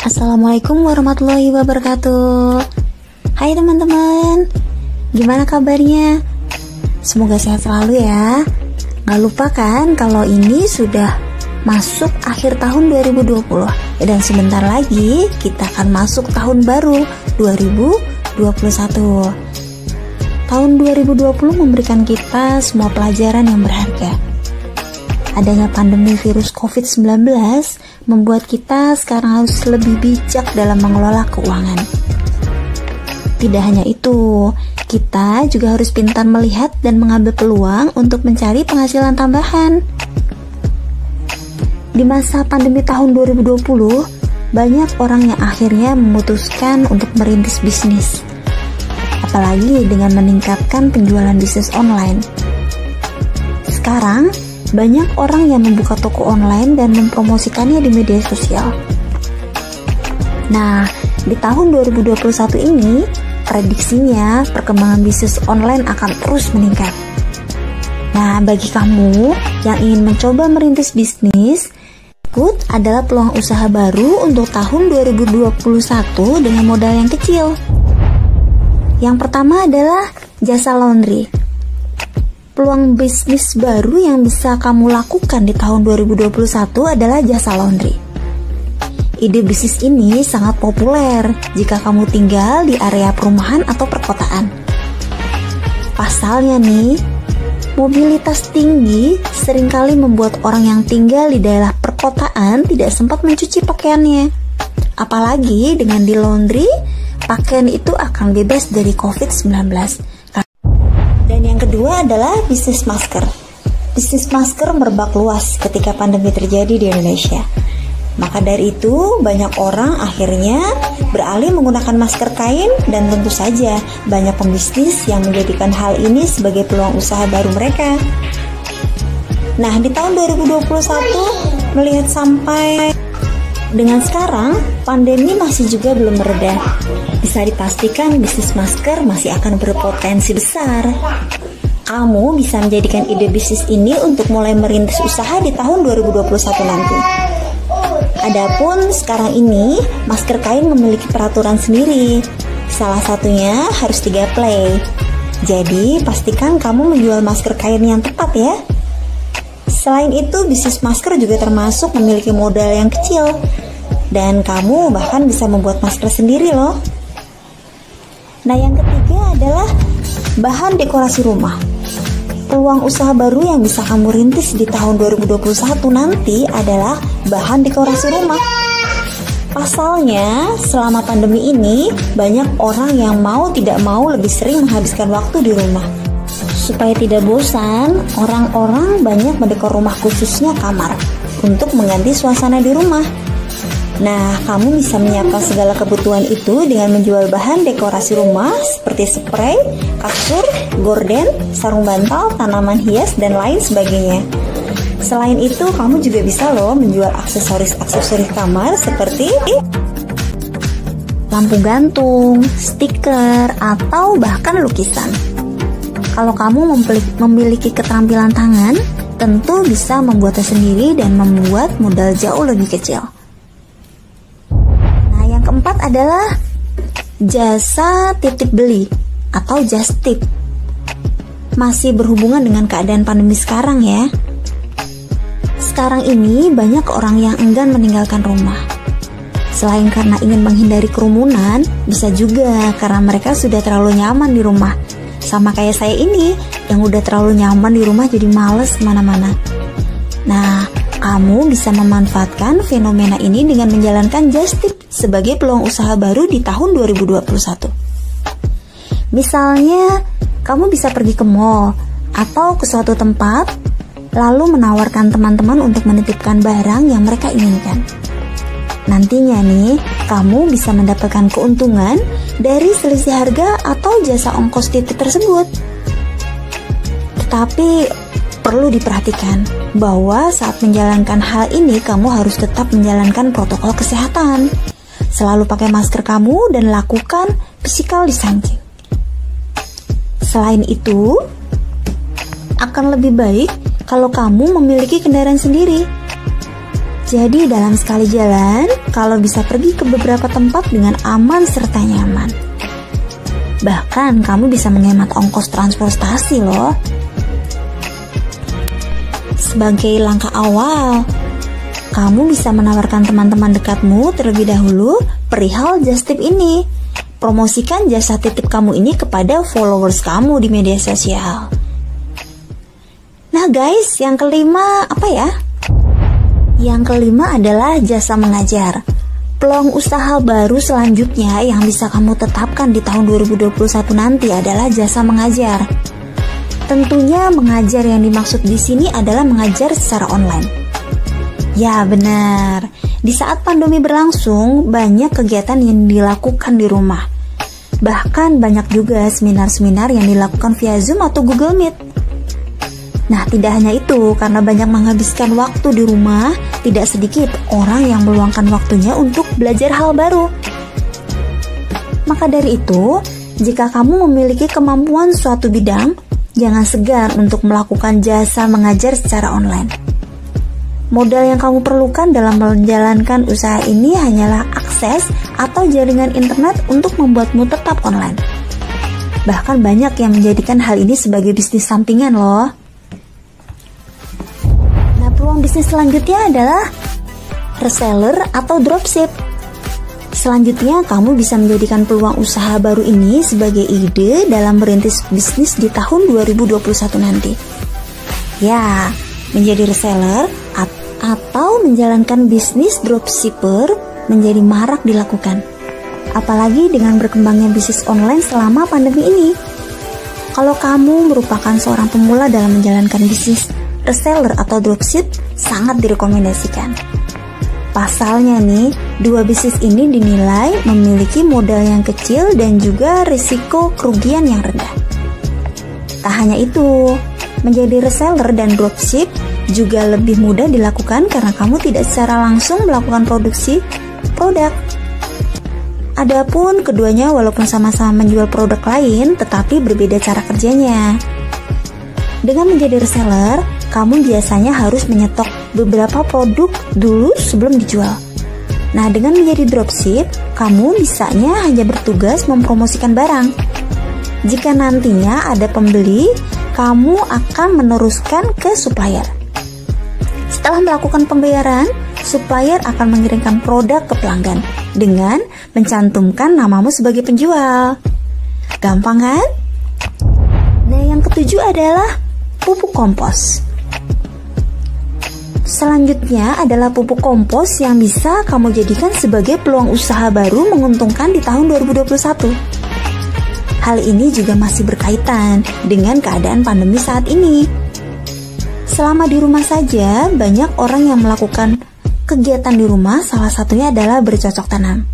Assalamualaikum warahmatullahi wabarakatuh. Hai teman-teman, gimana kabarnya? Semoga sehat selalu ya. Gak lupa kan kalau ini sudah masuk akhir tahun 2020, dan sebentar lagi kita akan masuk tahun baru 2021. Tahun 2020 memberikan kita semua pelajaran yang berharga. Adanya pandemi virus COVID-19 membuat kita sekarang harus lebih bijak dalam mengelola keuangan. Tidak hanya itu, kita juga harus pintar melihat dan mengambil peluang untuk mencari penghasilan tambahan. Di masa pandemi tahun 2020, banyak orang yang akhirnya memutuskan untuk merintis bisnis. Apalagi dengan meningkatkan penjualan bisnis online. Sekarang, banyak orang yang membuka toko online dan mempromosikannya di media sosial. Nah, di tahun 2021 ini, prediksinya perkembangan bisnis online akan terus meningkat. Nah, bagi kamu yang ingin mencoba merintis bisnis, Good adalah peluang usaha baru untuk tahun 2021 dengan modal yang kecil. Yang pertama adalah jasa laundry. Peluang bisnis baru yang bisa kamu lakukan di tahun 2021 adalah jasa laundry. Ide bisnis ini sangat populer jika kamu tinggal di area perumahan atau perkotaan. Pasalnya nih, mobilitas tinggi seringkali membuat orang yang tinggal di daerah perkotaan tidak sempat mencuci pakaiannya. Apalagi dengan di laundry, pakaian itu akan bebas dari COVID-19. Dan yang kedua adalah bisnis masker. Bisnis masker merebak luas ketika pandemi terjadi di Indonesia. Maka dari itu, banyak orang akhirnya beralih menggunakan masker kain, dan tentu saja banyak pembisnis yang menjadikan hal ini sebagai peluang usaha baru mereka. Nah, di tahun 2021, melihat sampai dengan sekarang, pandemi masih juga belum mereda. Bisa dipastikan bisnis masker masih akan berpotensi besar. Kamu bisa menjadikan ide bisnis ini untuk mulai merintis usaha di tahun 2021 nanti. Adapun sekarang ini, masker kain memiliki peraturan sendiri. Salah satunya harus 3 play. Jadi, pastikan kamu menjual masker kain yang tepat ya. Selain itu, bisnis masker juga termasuk memiliki modal yang kecil. Dan kamu bahkan bisa membuat masker sendiri loh. Nah, yang ketiga adalah bahan dekorasi rumah. Peluang usaha baru yang bisa kamu rintis di tahun 2021 nanti adalah bahan dekorasi rumah. Pasalnya, selama pandemi ini, banyak orang yang mau tidak mau lebih sering menghabiskan waktu di rumah. Supaya tidak bosan, orang-orang banyak mendekor rumah khususnya kamar untuk mengganti suasana di rumah. Nah, kamu bisa menyiapkan segala kebutuhan itu dengan menjual bahan dekorasi rumah seperti spray, kasur, gorden, sarung bantal, tanaman hias, dan lain sebagainya. Selain itu, kamu juga bisa loh menjual aksesoris-aksesoris kamar seperti lampu gantung, stiker, atau bahkan lukisan. Kalau kamu memiliki keterampilan tangan, tentu bisa membuatnya sendiri dan membuat modal jauh lebih kecil. Keempat adalah jasa titip beli atau just tip. Masih berhubungan dengan keadaan pandemi sekarang ya. Sekarang ini banyak orang yang enggan meninggalkan rumah. Selain karena ingin menghindari kerumunan, bisa juga karena mereka sudah terlalu nyaman di rumah. Sama kayak saya ini yang udah terlalu nyaman di rumah jadi males kemana-mana. Nah, kamu bisa memanfaatkan fenomena ini dengan menjalankan just tip sebagai peluang usaha baru di tahun 2021. Misalnya, kamu bisa pergi ke mall atau ke suatu tempat, lalu menawarkan teman-teman untuk menitipkan barang yang mereka inginkan. Nantinya nih, kamu bisa mendapatkan keuntungan dari selisih harga atau jasa ongkos titip tersebut. Tetapi, perlu diperhatikan bahwa saat menjalankan hal ini kamu harus tetap menjalankan protokol kesehatan. Selalu pakai masker kamu dan lakukan physical distancing. Selain itu, akan lebih baik kalau kamu memiliki kendaraan sendiri. Jadi dalam sekali jalan, kalau bisa pergi ke beberapa tempat dengan aman serta nyaman. Bahkan kamu bisa menghemat ongkos transportasi loh. Sebagai langkah awal, kamu bisa menawarkan teman-teman dekatmu terlebih dahulu perihal just tip ini. Promosikan jasa titip kamu ini kepada followers kamu di media sosial. Nah guys, yang kelima apa ya? Yang kelima adalah jasa mengajar. Peluang usaha baru selanjutnya yang bisa kamu tetapkan di tahun 2021 nanti adalah jasa mengajar. Tentunya mengajar yang dimaksud di sini adalah mengajar secara online. Ya benar, di saat pandemi berlangsung banyak kegiatan yang dilakukan di rumah. Bahkan banyak juga seminar-seminar yang dilakukan via Zoom atau Google Meet. Nah, tidak hanya itu, karena banyak menghabiskan waktu di rumah, tidak sedikit orang yang meluangkan waktunya untuk belajar hal baru. Maka dari itu, jika kamu memiliki kemampuan suatu bidang, jangan segan untuk melakukan jasa mengajar secara online. Modal yang kamu perlukan dalam menjalankan usaha ini hanyalah akses atau jaringan internet untuk membuatmu tetap online. Bahkan banyak yang menjadikan hal ini sebagai bisnis sampingan loh. Peluang bisnis selanjutnya adalah reseller atau dropship. Selanjutnya, kamu bisa menjadikan peluang usaha baru ini sebagai ide dalam merintis bisnis di tahun 2021 nanti. Ya, menjadi reseller atau menjalankan bisnis dropshipper menjadi marak dilakukan. Apalagi dengan berkembangnya bisnis online selama pandemi ini. Kalau kamu merupakan seorang pemula dalam menjalankan bisnis reseller atau dropship, sangat direkomendasikan. Pasalnya nih, dua bisnis ini dinilai memiliki modal yang kecil dan juga risiko kerugian yang rendah. Tak hanya itu, menjadi reseller dan dropship juga lebih mudah dilakukan karena kamu tidak secara langsung melakukan produksi produk. Adapun keduanya walaupun sama-sama menjual produk lain, tetapi berbeda cara kerjanya. Dengan menjadi reseller, kamu biasanya harus menyetok beberapa produk dulu sebelum dijual. Nah, dengan menjadi dropship, kamu bisanya hanya bertugas mempromosikan barang. Jika nantinya ada pembeli, kamu akan meneruskan ke supplier. Setelah melakukan pembayaran, supplier akan mengirimkan produk ke pelanggan dengan mencantumkan namamu sebagai penjual. Gampang kan? Nah, yang ketujuh adalah pupuk kompos. Selanjutnya adalah pupuk kompos yang bisa kamu jadikan sebagai peluang usaha baru menguntungkan di tahun 2021. Hal ini juga masih berkaitan dengan keadaan pandemi saat ini. Selama di rumah saja, banyak orang yang melakukan kegiatan di rumah, salah satunya adalah bercocok tanam.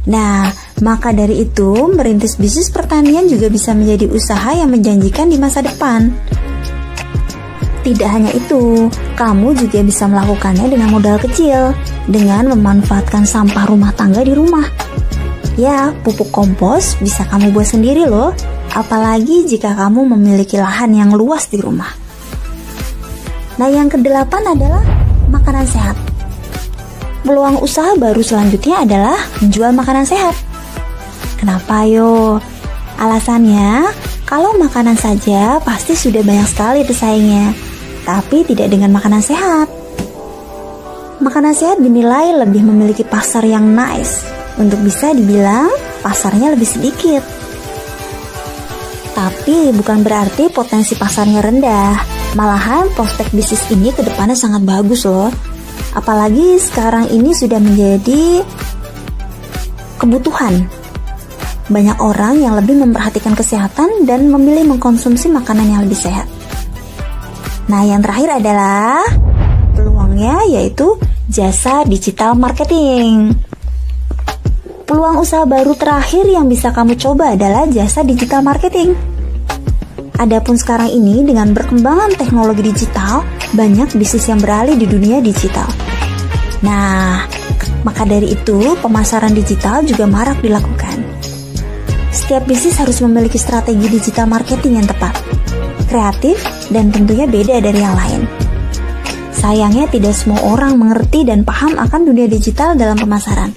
Nah, maka dari itu, merintis bisnis pertanian juga bisa menjadi usaha yang menjanjikan di masa depan. Tidak hanya itu, kamu juga bisa melakukannya dengan modal kecil, dengan memanfaatkan sampah rumah tangga di rumah. Ya, pupuk kompos bisa kamu buat sendiri loh, apalagi jika kamu memiliki lahan yang luas di rumah. Nah, yang kedelapan adalah makanan sehat. Peluang usaha baru selanjutnya adalah menjual makanan sehat. Kenapa yo? Alasannya, kalau makanan saja pasti sudah banyak sekali pesaingnya, tapi tidak dengan makanan sehat. Makanan sehat dinilai lebih memiliki pasar yang nice, untuk bisa dibilang pasarnya lebih sedikit. Tapi bukan berarti potensi pasarnya rendah, malahan prospek bisnis ini ke depannya sangat bagus loh. Apalagi sekarang ini sudah menjadi kebutuhan. Banyak orang yang lebih memperhatikan kesehatan dan memilih mengkonsumsi makanan yang lebih sehat. Nah, yang terakhir adalah peluangnya yaitu jasa digital marketing. Peluang usaha baru terakhir yang bisa kamu coba adalah jasa digital marketing. Adapun sekarang ini dengan berkembangan teknologi digital, banyak bisnis yang beralih di dunia digital. Nah, maka dari itu pemasaran digital juga marak dilakukan. Setiap bisnis harus memiliki strategi digital marketing yang tepat, kreatif, dan tentunya beda dari yang lain. sayangnya tidak semua orang mengerti dan paham akan dunia digital dalam pemasaran.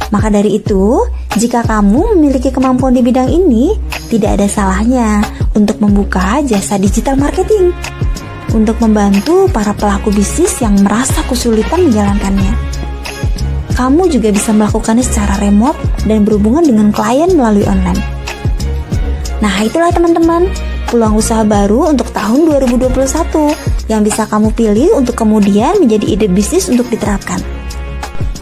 Maka dari itu, jika kamu memiliki kemampuan di bidang ini, tidak ada salahnya untuk membuka jasa digital marketing untuk membantu para pelaku bisnis yang merasa kesulitan menjalankannya. Kamu juga bisa melakukannya secara remote dan berhubungan dengan klien melalui online. Nah, itulah teman-teman, peluang usaha baru untuk tahun 2021 yang bisa kamu pilih untuk kemudian menjadi ide bisnis untuk diterapkan.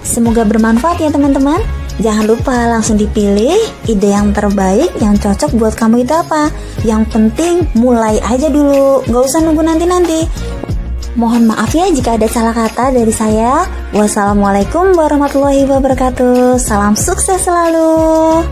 Semoga bermanfaat ya teman-teman. Jangan lupa langsung dipilih ide yang terbaik yang cocok buat kamu itu apa. Yang penting mulai aja dulu, gak usah nunggu nanti-nanti. Mohon maaf ya jika ada salah kata dari saya. Wassalamualaikum warahmatullahi wabarakatuh. Salam sukses selalu.